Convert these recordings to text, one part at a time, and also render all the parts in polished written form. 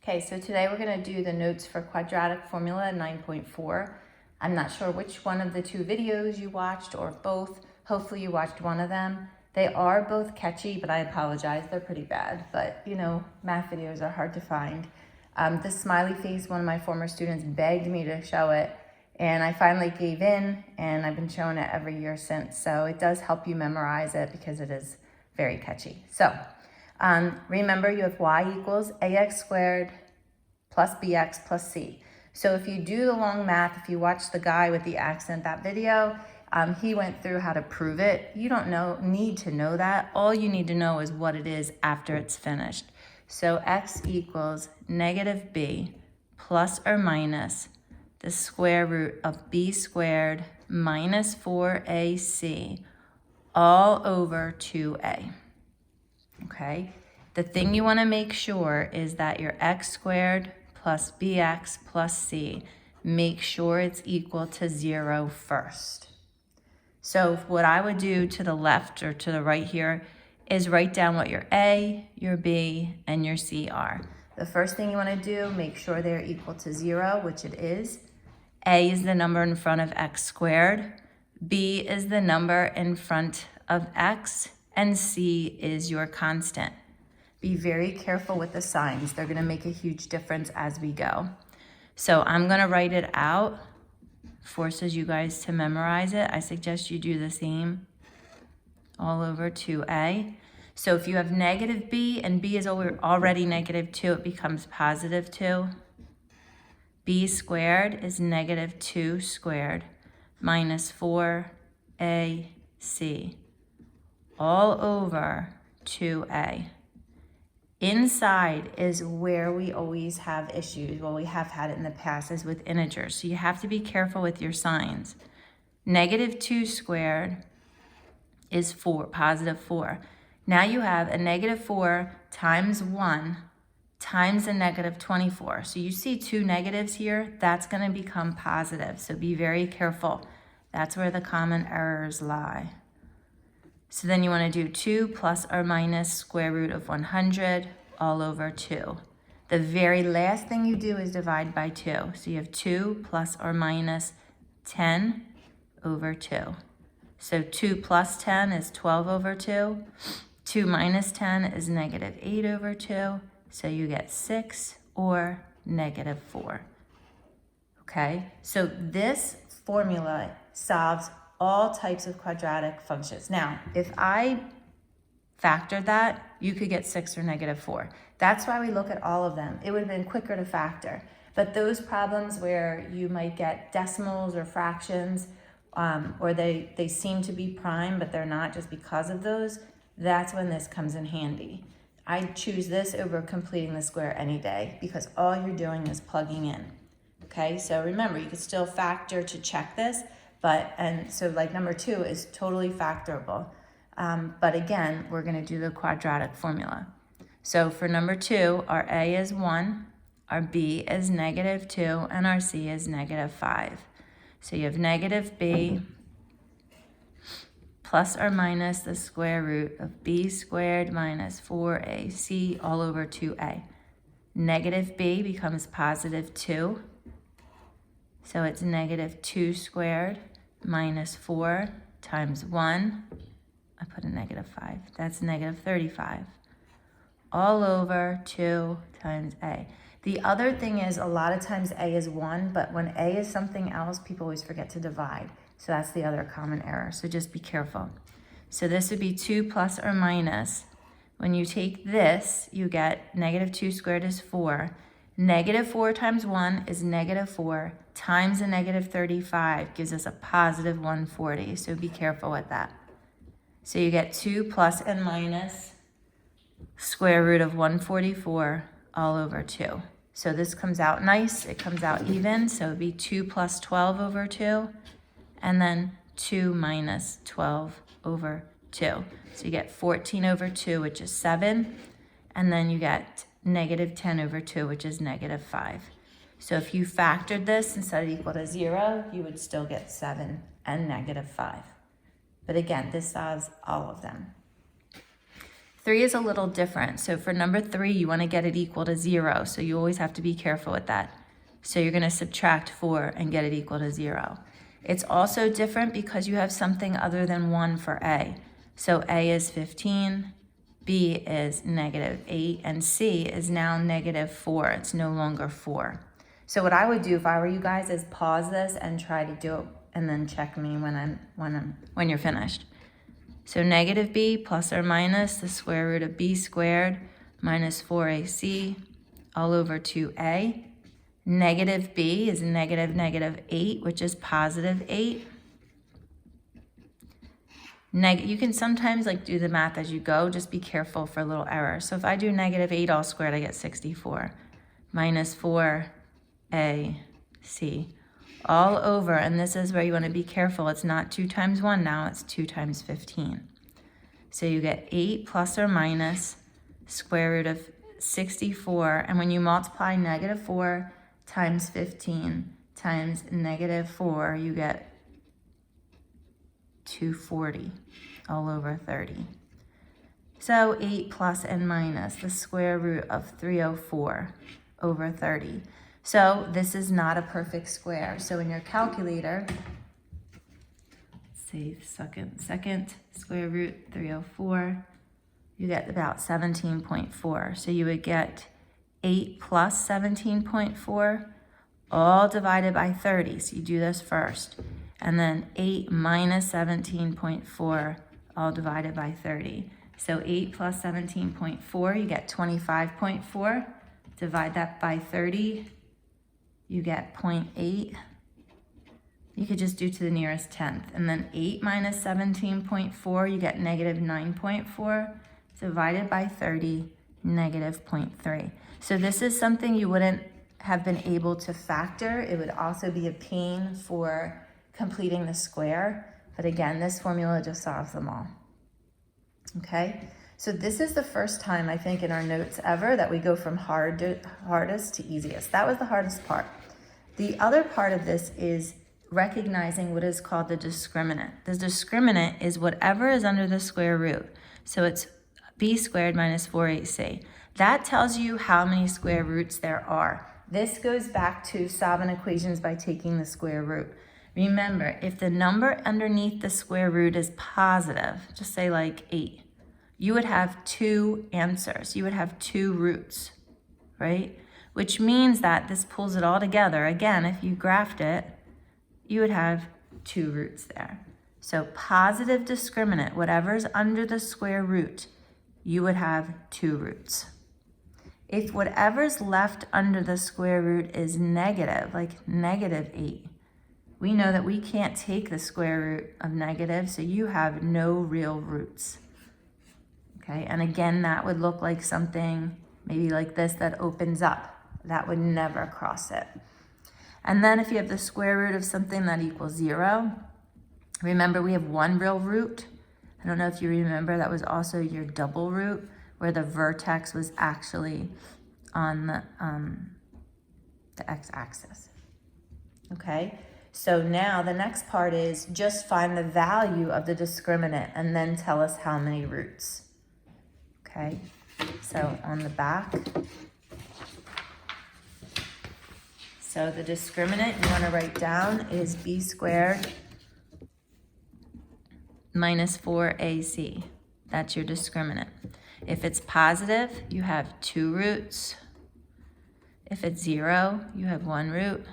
Okay, so today we're going to do the notes for quadratic formula 9.4. I'm not sure which one of the two videos you watched or both. Hopefully you watched one of them. They are both catchy, but I apologize. They're pretty bad. But, you know, math videos are hard to find. The smiley face, one of my former students begged me to show it, and I finally gave in, and I've been showing it every year since. So it does help you memorize it because it is very catchy. So remember, you have y equals ax squared plus bx plus c. So if you do the long math, if you watch the guy with the accent, that video, he went through how to prove it. You don't need to know that. All you need to know is what it is after it's finished. So x equals negative b plus or minus the square root of b squared minus 4ac all over 2a. Okay, the thing you want to make sure is that your x squared plus bx plus c, make sure it's equal to 0 first. So what I would do to the left or to the right here is write down what your a, your b, and your c are. The first thing you want to do, make sure they're equal to 0, which it is. A is the number in front of x squared, b is the number in front of x, and c is your constant. Be very careful with the signs. They're going to make a huge difference as we go. So I'm going to write it out. Forces you guys to memorize it. I suggest you do the same all over 2a. So if you have negative b and b is already negative 2, it becomes positive 2. B squared is negative 2 squared minus 4ac all over 2a. Inside is where we always have issues. Well, we have had it in the past, is with integers. So you have to be careful with your signs. Negative 2 squared is 4, positive 4. Now you have a negative 4 times 1 times a negative 24. So you see two negatives here. That's going to become positive. So be very careful. That's where the common errors lie. So then you want to do 2 plus or minus square root of 100 all over 2. The very last thing you do is divide by 2. So you have 2 plus or minus 10 over 2. So 2 plus 10 is 12 over 2. 2 minus 10 is negative 8 over 2. So you get 6 or negative 4. Okay, so this formula solves all types of quadratic functions. Now, if I factored that, you could get 6 or negative 4. That's why we look at all of them. It would have been quicker to factor. But those problems where you might get decimals or fractions, or they seem to be prime, but they're not just because of those, that's when this comes in handy. I choose this over completing the square any day because all you're doing is plugging in. Okay, so remember, you could still factor to check this, and so like number 2 is totally factorable. But again, we're going to do the quadratic formula. So for number 2, our a is 1, our b is negative 2, and our c is negative 5. So you have negative b plus or minus the square root of b squared minus 4ac all over 2a. Negative b becomes positive 2. So it's negative 2 squared minus 4 times 1. I put a negative 5. That's negative 35. All over 2 times a. The other thing is a lot of times a is 1, but when a is something else, people always forget to divide. So that's the other common error. So just be careful. So this would be 2 plus or minus. When you take this, you get negative 2 squared is 4. Negative 4 times 1 is negative 4 times a negative 35 gives us a positive 140. So be careful with that. So you get 2 plus and minus square root of 144 all over 2. So this comes out nice. It comes out even. So it would be 2 plus 12 over 2. And then 2 minus 12 over 2. So you get 14 over 2, which is 7. And then you get negative 10 over 2, which is negative 5. So if you factored this instead of equal to 0, you would still get 7 and negative 5. But again, this solves all of them. 3 is a little different. So for number 3, you want to get it equal to 0. So you always have to be careful with that. So you're going to subtract 4 and get it equal to 0. It's also different because you have something other than 1 for A. So A is 15, B is -8, and C is now -4. It's no longer 4. So what I would do if I were you guys is pause this and try to do it and then check me when you're finished. So negative B plus or minus the square root of B squared minus 4AC all over 2A. Negative B is -8, which is +8. You can sometimes like do the math as you go, just be careful for a little error. So if I do -8 all squared, I get 64 minus 4AC all over, and this is where you want to be careful. It's not 2 times 1 now, it's 2 times 15. So you get 8 plus or minus square root of 64, and when you multiply -4 times 15 times -4, you get 240 all over 30. So 8 plus and minus the square root of 304 over 30. So this is not a perfect square. So in your calculator, say second square root 304, you get about 17.4. So you would get 8 plus 17.4 all divided by 30. So you do this first. And then 8 minus 17.4 all divided by 30. So 8 plus 17.4, you get 25.4. Divide that by 30, you get 0.8. You could just do to the nearest tenth. And then 8 minus 17.4, you get -9.4. Divided by 30, -0.3. So this is something you wouldn't have been able to factor. It would also be a pain for completing the square. But again, this formula just solves them all. Okay? So this is the first time, I think, in our notes ever that we go from hardest to easiest. That was the hardest part. The other part of this is recognizing what is called the discriminant. The discriminant is whatever is under the square root. So it's B squared minus 4AC. That tells you how many square roots there are. This goes back to solving equations by taking the square root. Remember, if the number underneath the square root is positive, just say like 8, you would have 2 answers. You would have 2 roots, right? Which means that this pulls it all together. Again, if you graphed it, you would have 2 roots there. So positive discriminant, whatever's under the square root, you would have 2 roots. If whatever's left under the square root is negative, like -8, we know that we can't take the square root of negative, so you have no real roots. Okay, and again, that would look like something maybe like this that opens up. That would never cross it. And then if you have the square root of something that equals 0, remember we have 1 real root. I don't know if you remember, that was also your double root, where the vertex was actually on the x-axis. Okay, so now the next part is just find the value of the discriminant and then tell us how many roots. Okay, so on the back, so the discriminant you want to write down is B squared minus 4AC. That's your discriminant. If it's positive, you have 2 roots. If it's 0, you have 1 root.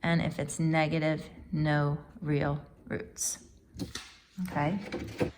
And if it's negative, no real roots. Okay,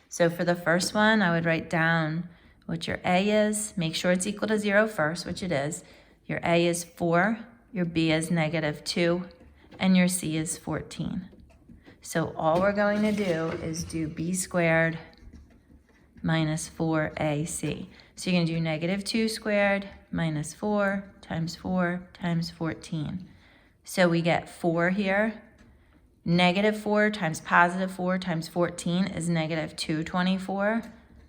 so for the first one, I would write down what your A is. Make sure it's equal to 0 first, which it is. Your A is 4, your B is -2, and your C is 14. So all we're going to do is do B squared minus 4AC. So you're going to do -2 squared minus 4 times 14. So we get 4 here. -4 times +4 times 14 is -224.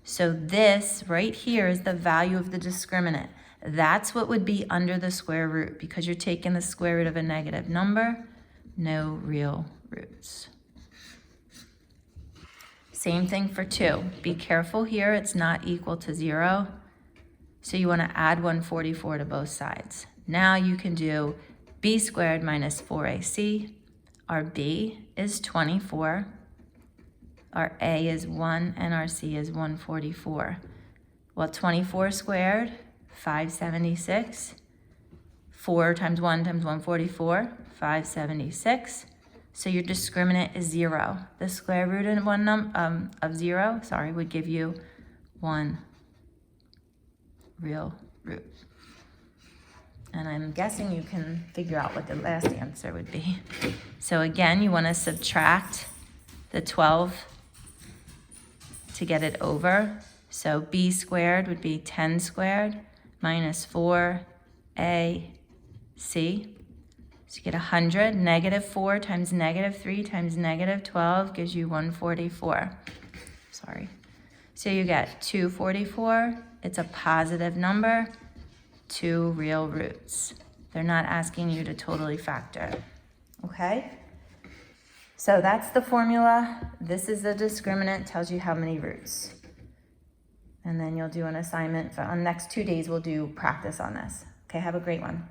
So this right here is the value of the discriminant. That's what would be under the square root because you're taking the square root of a negative number. No real roots. Same thing for 2. Be careful here, it's not equal to 0. So you want to add 144 to both sides. Now you can do b squared minus 4ac. Our b is 24. Our a is 1 and our c is 144. Well, 24 squared, 576. 4 times 1 times 144, 576. So your discriminant is 0. The square root of 0, would give you 1 real root. And I'm guessing you can figure out what the last answer would be. So again, you want to subtract the 12 to get it over. So b squared would be 10 squared minus 4ac. So you get 100. Negative 4 times negative 3 times negative 12 gives you 144. So you get 244. It's a positive number. 2 real roots. They're not asking you to totally factor. Okay? So that's the formula. This is the discriminant, tells you how many roots. And then you'll do an assignment. On the next 2 days, we'll do practice on this. Okay, have a great one.